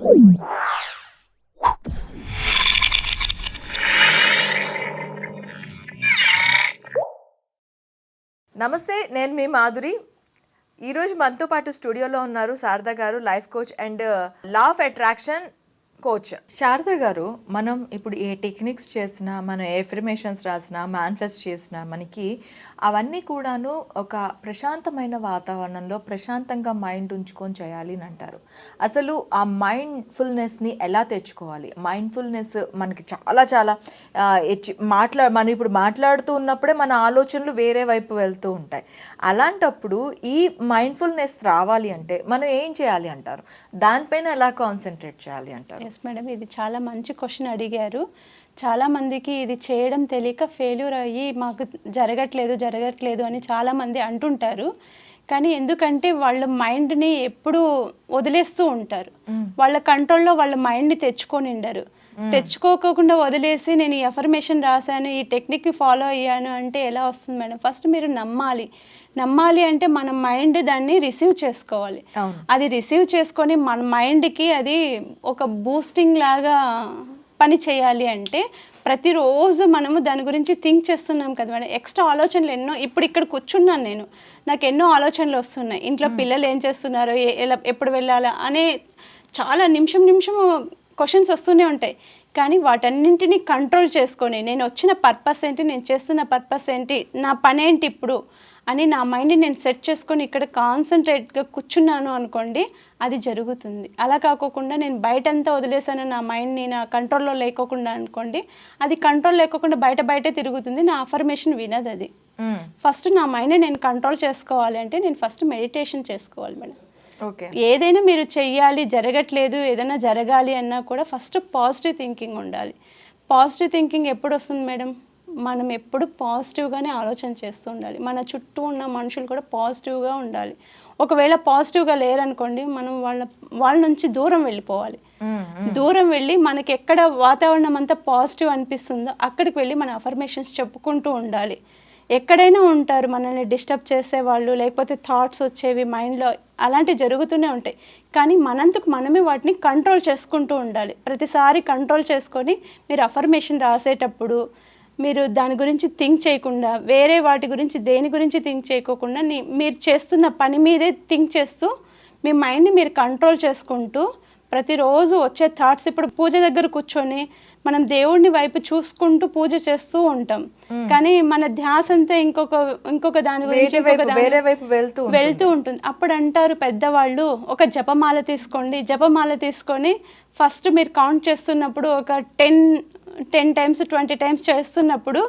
నమస్తే, నేను మీ మాధురి. ఈరోజు మనతో పాటు స్టూడియోలో ఉన్నారు శారద గారు, life coach and law of attraction coach. Sharada గారు, మనం ఇప్పుడు ఏ టెక్నిక్స్ చేసినా, మనం ఏ ఎఫర్మేషన్స్ రాసినా, మేనిఫెస్ట్ చేసినా మనకి అవన్నీ కూడాను ఒక ప్రశాంతమైన వాతావరణంలో ప్రశాంతంగా మైండ్ ఉంచుకొని చేయాలి అని అంటారు. అసలు ఆ మైండ్ఫుల్నెస్ని ఎలా తెచ్చుకోవాలి? మైండ్ఫుల్నెస్ మనకి చాలా చాలా మనం ఇప్పుడు మాట్లాడుతూ ఉన్నప్పుడే మన ఆలోచనలు వేరే వైపు వెళ్తూ ఉంటాయి. అలాంటప్పుడు ఈ మైండ్ఫుల్నెస్ రావాలి అంటే మనం ఏం చేయాలి అంటారు? దానిపైన ఎలా కాన్సన్ట్రేట్ చేయాలి అంటారు? ఎస్ మేడం, ఇది చాలా మంచి క్వశ్చన్ అడిగారు. చాలామందికి ఇది చేయడం తెలియక ఫెయిల్యూర్ అయ్యి మాకు జరగట్లేదు అని చాలామంది అంటుంటారు. కానీ ఎందుకంటే వాళ్ళ మైండ్ని ఎప్పుడు వదిలేస్తూ ఉంటారు. వాళ్ళ కంట్రోల్లో వాళ్ళ మైండ్ని తెచ్చుకోకుండా వదిలేసి నేను ఈ అఫర్మేషన్ రాశాను, ఈ టెక్నిక్ని ఫాలో అయ్యాను అంటే ఎలా వస్తుంది మేడం? ఫస్ట్ మీరు నమ్మాలి అంటే మన మైండ్ దాన్ని రిసీవ్ చేసుకోవాలి. అది రిసీవ్ చేసుకొని మన మైండ్కి అది ఒక బూస్టింగ్ లాగా పని చేయాలి అంటే ప్రతిరోజు మనము దాని గురించి థింక్ చేస్తున్నాం కదా మేడం. ఎక్స్ట్రా ఆలోచనలు ఎన్నో, ఇప్పుడు ఇక్కడ కూర్చున్నాను నేను, నాకు ఎన్నో ఆలోచనలు వస్తున్నాయి. ఇంట్లో పిల్లలు ఏం చేస్తున్నారో, ఎప్పుడు వెళ్ళాలా అనే చాలా నిమిషము క్వశ్చన్స్ వస్తూనే ఉంటాయి. కానీ వాటన్నింటినీ కంట్రోల్ చేసుకొని నేను వచ్చిన పర్పస్ ఏంటి, నేను చేస్తున్న పర్పస్ ఏంటి, నా పని ఏంటి ఇప్పుడు అని నా మైండ్ని నేను సెట్ చేసుకొని ఇక్కడ కాన్సన్ట్రేట్గా కూర్చున్నాను అనుకోండి, అది జరుగుతుంది. అలా కాకోకుండా నేను బయటంతా వదిలేసాను నా మైండ్ని, నా కంట్రోల్లో లేకోకుండా అనుకోండి, అది కంట్రోల్ లేకోకుండా బయటే తిరుగుతుంది, నా అఫర్మేషన్ వినదు అది. ఫస్ట్ నా మైండ్ని నేను కంట్రోల్ చేసుకోవాలి అంటే నేను ఫస్ట్ మెడిటేషన్ చేసుకోవాలి మేడం. ఓకే, ఏదైనా మీరు చెయ్యాలి, జరగట్లేదు, ఏదైనా జరగాలి అన్నా కూడా ఫస్ట్ పాజిటివ్ థింకింగ్ ఉండాలి. పాజిటివ్ థింకింగ్ ఎప్పుడు వస్తుంది మేడం? మనం ఎప్పుడు పాజిటివ్గానే ఆలోచన చేస్తూ ఉండాలి. మన చుట్టూ ఉన్న మనుషులు కూడా పాజిటివ్గా ఉండాలి. ఒకవేళ పాజిటివ్గా లేరనుకోండి, మనం వాళ్ళ నుంచి దూరం వెళ్ళిపోవాలి. దూరం వెళ్ళి మనకి ఎక్కడ వాతావరణం అంతా పాజిటివ్ అనిపిస్తుందో అక్కడికి వెళ్ళి మన అఫర్మేషన్స్ చెప్పుకుంటూ ఉండాలి. ఎక్కడైనా ఉంటారు మనల్ని డిస్టర్బ్ చేసేవాళ్ళు, లేకపోతే థాట్స్ వచ్చేవి మైండ్లో, అలాంటివి జరుగుతూనే ఉంటాయి. కానీ మనంతకు మనమే వాటిని కంట్రోల్ చేసుకుంటూ ఉండాలి. ప్రతిసారి కంట్రోల్ చేసుకొని మీరు అఫర్మేషన్ రాసేటప్పుడు మీరు దాని గురించి థింక్ చేయకుండా, వేరే వాటి గురించి దేని గురించి థింక్ చేయకోకుండా మీరు చేస్తున్న పని మీదే థింక్ చేస్తూ మీ మైండ్ని మీరు కంట్రోల్ చేసుకుంటూ ప్రతిరోజు వచ్చే థాట్స్, ఇప్పుడు పూజ దగ్గర కూర్చొని మనం దేవుడిని వైపు చూసుకుంటూ పూజ చేస్తూ ఉంటాం. కానీ మన ధ్యాస అంతా ఇంకొక దాని గురించి వెళ్తూ ఉంటుంది. అప్పుడు అంటారు పెద్దవాళ్ళు, ఒక జపమాల తీసుకొని ఫస్ట్ మీరు కౌంట్ చేస్తున్నప్పుడు ఒక 10 టైమ్స్ 20 టైమ్స్ చేస్తున్నప్పుడు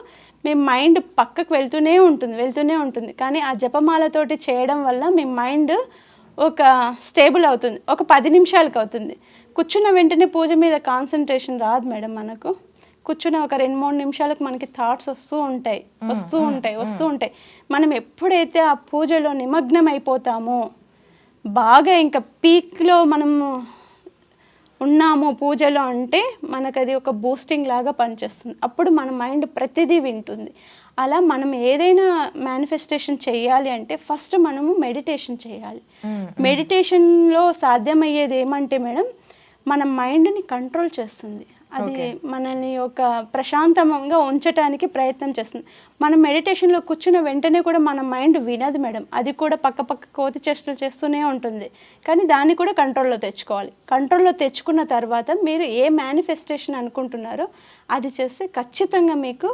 మీ మైండ్ పక్కకు వెళ్తూనే ఉంటుంది. కానీ ఆ జపమాలతోటి చేయడం వల్ల మీ మైండ్ ఒక స్టేబుల్ అవుతుంది. ఒక 10 నిమిషాలకు అవుతుంది. కూర్చున్న వెంటనే పూజ మీద కాన్సన్ట్రేషన్ రాదు మేడం. మనకు కూర్చున్న ఒక 2-3 నిమిషాలకు మనకి థాట్స్ వస్తూ ఉంటాయి. మనం ఎప్పుడైతే ఆ పూజలో నిమగ్నం అయిపోతామో, బాగా ఇంకా పీక్లో మనము ఉన్నాము పూజలో అంటే మనకు అది ఒక బూస్టింగ్ లాగా పనిచేస్తుంది. అప్పుడు మన మైండ్ ప్రతిదీ వింటుంది. అలా మనం ఏదైనా మేనిఫెస్టేషన్ చేయాలి అంటే ఫస్ట్ మనము మెడిటేషన్ చేయాలి. మెడిటేషన్లో సాధ్యమయ్యేది ఏమంటే మేడం, మన మైండ్ని కంట్రోల్ చేస్తుంది. అది మనల్ని ఒక ప్రశాంతంగా ఉంచడానికి ప్రయత్నం చేస్తుంది. మనం మెడిటేషన్లో కూర్చున్న వెంటనే కూడా మన మైండ్ వినదు మేడం. అది కూడా పక్క కోతి చేష్టలు చేస్తూనే ఉంటుంది. కానీ దాన్ని కూడా కంట్రోల్లో తెచ్చుకోవాలి. కంట్రోల్లో తెచ్చుకున్న తర్వాత మీరు ఏ మేనిఫెస్టేషన్ అనుకుంటున్నారో అది చేస్తే ఖచ్చితంగా మీకు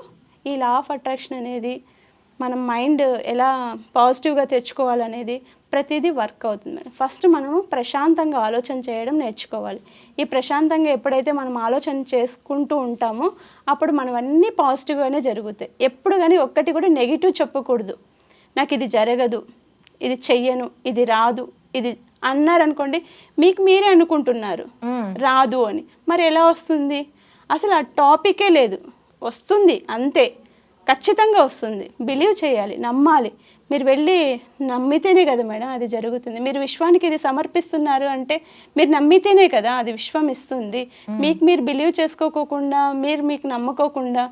ఈ లా ఆఫ్ అట్రాక్షన్ అనేది, మన మైండ్ ఎలా పాజిటివ్గా తెచ్చుకోవాలనేది ప్రతిదీ వర్క్ అవుతుంది మేడం. ఫస్ట్ మనము ప్రశాంతంగా ఆలోచన చేయడం నేర్చుకోవాలి. ఈ ప్రశాంతంగా ఎప్పుడైతే మనం ఆలోచన చేసుకుంటూ ఉంటామో అప్పుడు మనం అన్నీ పాజిటివ్గానే జరుగుతాయి. ఎప్పుడు కానీ ఒక్కటి కూడా నెగిటివ్ చెప్పకూడదు. నాకు ఇది జరగదు, ఇది చెయ్యను, ఇది రాదు, ఇది అన్నారనుకోండి, మీకు మీరే అనుకుంటున్నారు రాదు అని. మరి ఎలా వస్తుంది? అసలు ఆ టాపికే లేదు, వస్తుంది అంతే. ఖచ్చితంగా వస్తుంది. బిలీవ్ చేయాలి, నమ్మాలి. మీరు వెళ్ళి నమ్మితేనే కదా మేడం అది జరుగుతుంది. మీరు విశ్వానికి ఇది సమర్పిస్తున్నారు అంటే మీరు నమ్మితేనే కదా అది విశ్వం ఇస్తుంది. మీరు బిలీవ్ చేసుకోకుండా, మీకు నమ్ముకోకుండా,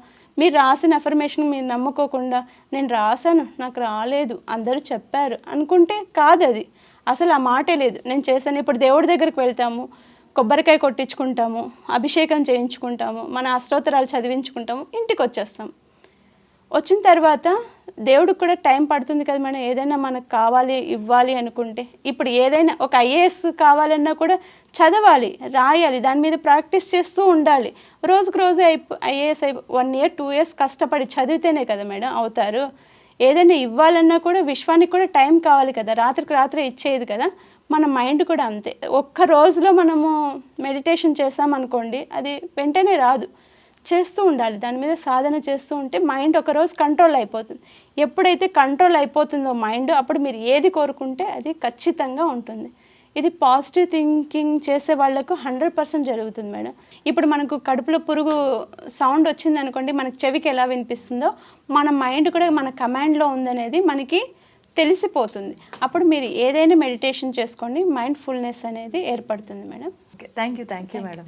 మీరు రాసిన అఫర్మేషన్ మీరు నమ్ముకోకుండా, నేను రాశాను నాకు రాలేదు అందరూ చెప్పారు అనుకుంటే కాదు. అది అసలు ఆ మాటే లేదు. నేను చేశాను. ఇప్పుడు దేవుడి దగ్గరికి వెళ్తాము, కొబ్బరికాయ కొట్టించుకుంటాము, అభిషేకం చేయించుకుంటాము, మన అష్టోత్తరాలు చదివించుకుంటాము, ఇంటికి వచ్చేస్తాం. వచ్చిన తర్వాత దేవుడికి కూడా టైం పడుతుంది కదా మేడం, ఏదైనా మనకు కావాలి ఇవ్వాలి అనుకుంటే. ఇప్పుడు ఏదైనా ఒక ఐఏఎస్ కావాలన్నా కూడా చదవాలి, రాయాలి, దాని మీద ప్రాక్టీస్ చేస్తూ ఉండాలి. రోజుకు రోజే ఐఏఎస్ 1 year 2 years కష్టపడి చదివితేనే కదా మేడం అవుతారు. ఏదైనా ఇవ్వాలన్నా కూడా విశ్వానికి కూడా టైం కావాలి కదా, రాత్రికి రాత్రే ఇచ్చేది కదా. మన మైండ్ కూడా అంతే. ఒక్క రోజులో మనము మెడిటేషన్ చేసామనుకోండి, అది వెంటనే రాదు. చేస్తూ ఉండాలి, దాని మీద సాధన చేస్తూ ఉంటే మైండ్ ఒకరోజు కంట్రోల్ అయిపోతుంది. ఎప్పుడైతే కంట్రోల్ అయిపోతుందో మైండ్, అప్పుడు మీరు ఏది కోరుకుంటే అది ఖచ్చితంగా ఉంటుంది. ఇది పాజిటివ్ థింకింగ్ చేసే వాళ్ళకు 100% జరుగుతుంది మేడం. ఇప్పుడు మనకు కడుపులో పురుగు సౌండ్ వచ్చింది అనుకోండి, మనకు చెవికి ఎలా వినిపిస్తుందో మన మైండ్ కూడా మన కమాండ్లో ఉందనేది మనకి తెలిసిపోతుంది. అప్పుడు మీరు ఏదైనా మెడిటేషన్ చేసుకోండి, మైండ్ ఫుల్నెస్ అనేది ఏర్పడుతుంది మేడం. Thank you madam.